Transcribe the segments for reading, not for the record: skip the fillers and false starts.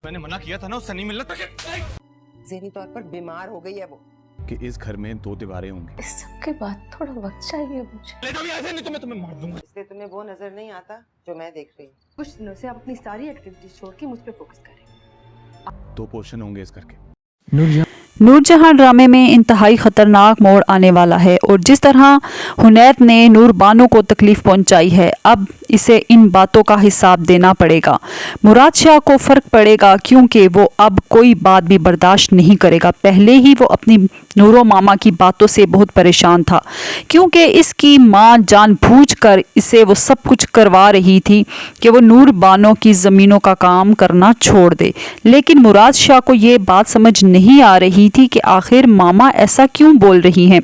मैंने मना किया था ना उससे नहीं मिलना। ज़हनी तौर पर बीमार हो गई है वो कि इस घर में 2 दीवारें होंगी। इस सब के बाद थोड़ा वक्त चाहिए मुझे। ले जाओ यहाँ से, नहीं तो मैं तुम्हें मार दूंगा। इसलिए तुम्हें वो नजर नहीं आता जो मैं देख रही हूँ। कुछ दिनों से आप अपनी सारी एक्टिविटीज छोड़ के मुझ पे फोकस करें। 2 पोर्शन होंगे इस घर के। नूरजहां ड्रामे में इंतहाई ख़तरनाक मोड़ आने वाला है और जिस तरह हुनैद ने नूर बानो को तकलीफ़ पहुंचाई है, अब इसे इन बातों का हिसाब देना पड़ेगा। मुराद शाह को फ़र्क पड़ेगा क्योंकि वो अब कोई बात भी बर्दाश्त नहीं करेगा। पहले ही वो अपनी नूरो मामा की बातों से बहुत परेशान था क्योंकि इसकी माँ जानबूझकर इसे वो सब कुछ करवा रही थी कि वो नूर बानो की ज़मीनों का काम करना छोड़ दे। लेकिन मुराद शाह को ये बात समझ नहीं आ रही थी कि आखिर मामा ऐसा क्यों बोल रही हैं।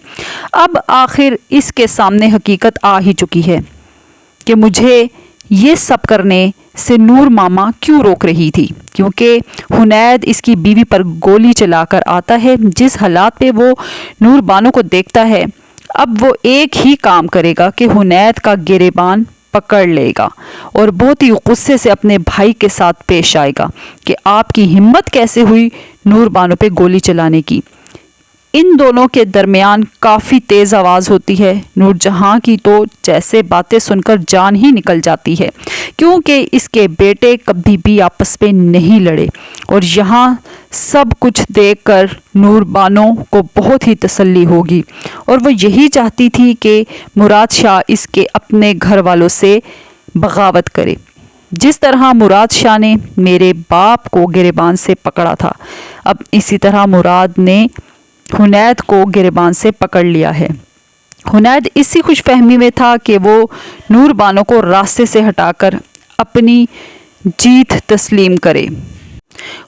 अब आखिर इसके सामने हकीकत आ ही चुकी है कि मुझे ये सब करने से नूर मामा क्यों रोक रही थी, क्योंकि हुनैद इसकी बीवी पर गोली चलाकर आता है। जिस हालात पे वो नूर बानो को देखता है, अब वो एक ही काम करेगा कि हुनैद का गिरेबान पकड़ लेगा और बहुत ही गुस्से से अपने भाई के साथ पेश आएगा कि आपकी हिम्मत कैसे हुई नूर बानो पे गोली चलाने की। इन दोनों के दरमियान काफ़ी तेज़ आवाज़ होती है। नूरजहां की तो जैसे बातें सुनकर जान ही निकल जाती है क्योंकि इसके बेटे कभी भी आपस में नहीं लड़े और यहाँ सब कुछ देखकर नूर बानो को बहुत ही तसल्ली होगी और वो यही चाहती थी कि मुराद शाह इसके अपने घर वालों से बगावत करे। जिस तरह मुराद शाह ने मेरे बाप को गिरेबान से पकड़ा था, अब इसी तरह मुराद ने हुनैद को गिरेबान से पकड़ लिया है। हुनैद इसी खुशफहमी में था कि वो नूर बानो को रास्ते से हटाकर अपनी जीत तस्लीम करे।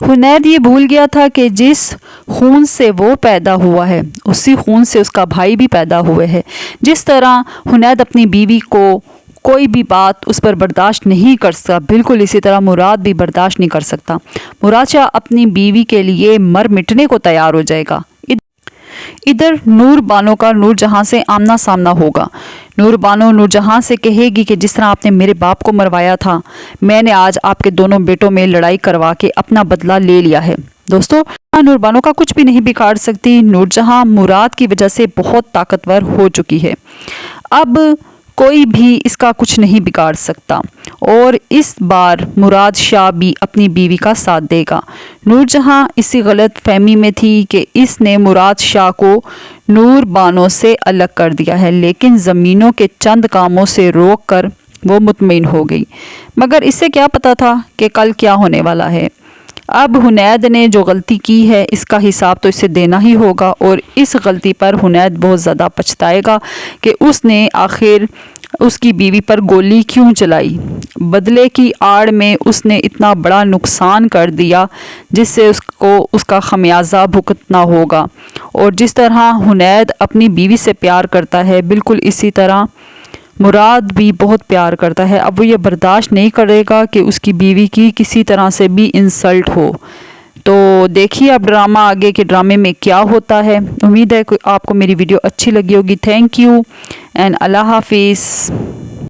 हुनैद ये भूल गया था कि जिस खून से वो पैदा हुआ है उसी खून से उसका भाई भी पैदा हुए है। जिस तरह हुनैद अपनी बीवी को कोई भी बात उस पर बर्दाश्त नहीं कर सकता, बिल्कुल इसी तरह मुराद भी बर्दाश्त नहीं कर सकता। मुराद शाह अपनी बीवी के लिए मर मिटने को तैयार हो जाएगा। इधर नूर बानो का नूरजहां से आमना सामना होगा। नूर बानो नूरजहां से कहेगी कि जिस तरह आपने मेरे बाप को मरवाया था, मैंने आज आपके दोनों बेटों में लड़ाई करवा के अपना बदला ले लिया है। दोस्तों, नूर बानो का कुछ भी नहीं बिगाड़ सकती। नूरजहां मुराद की वजह से बहुत ताकतवर हो चुकी है, अब कोई भी इसका कुछ नहीं बिगाड़ सकता और इस बार मुराद शाह भी अपनी बीवी का साथ देगा। नूरजहां इसी गलत फहमी में थी कि इसने मुराद शाह को नूर बानो से अलग कर दिया है, लेकिन ज़मीनों के चंद कामों से रोक कर वो मुतमईन हो गई। मगर इससे क्या पता था कि कल क्या होने वाला है। अब हुनैद ने जो गलती की है इसका हिसाब तो इसे देना ही होगा और इस गलती पर हुनैद बहुत ज़्यादा पछताएगा कि उसने आखिर उसकी बीवी पर गोली क्यों चलाई। बदले की आड़ में उसने इतना बड़ा नुकसान कर दिया जिससे उसको उसका खमियाजा भुगतना होगा। और जिस तरह हुनैद अपनी बीवी से प्यार करता है, बिल्कुल इसी तरह मुराद भी बहुत प्यार करता है। अब वो ये बर्दाश्त नहीं करेगा कि उसकी बीवी की किसी तरह से भी इंसल्ट हो। तो देखिए अब ड्रामा आगे के ड्रामे में क्या होता है। उम्मीद है कि आपको मेरी वीडियो अच्छी लगी होगी। थैंक यू एंड अल्लाह हाफिज़।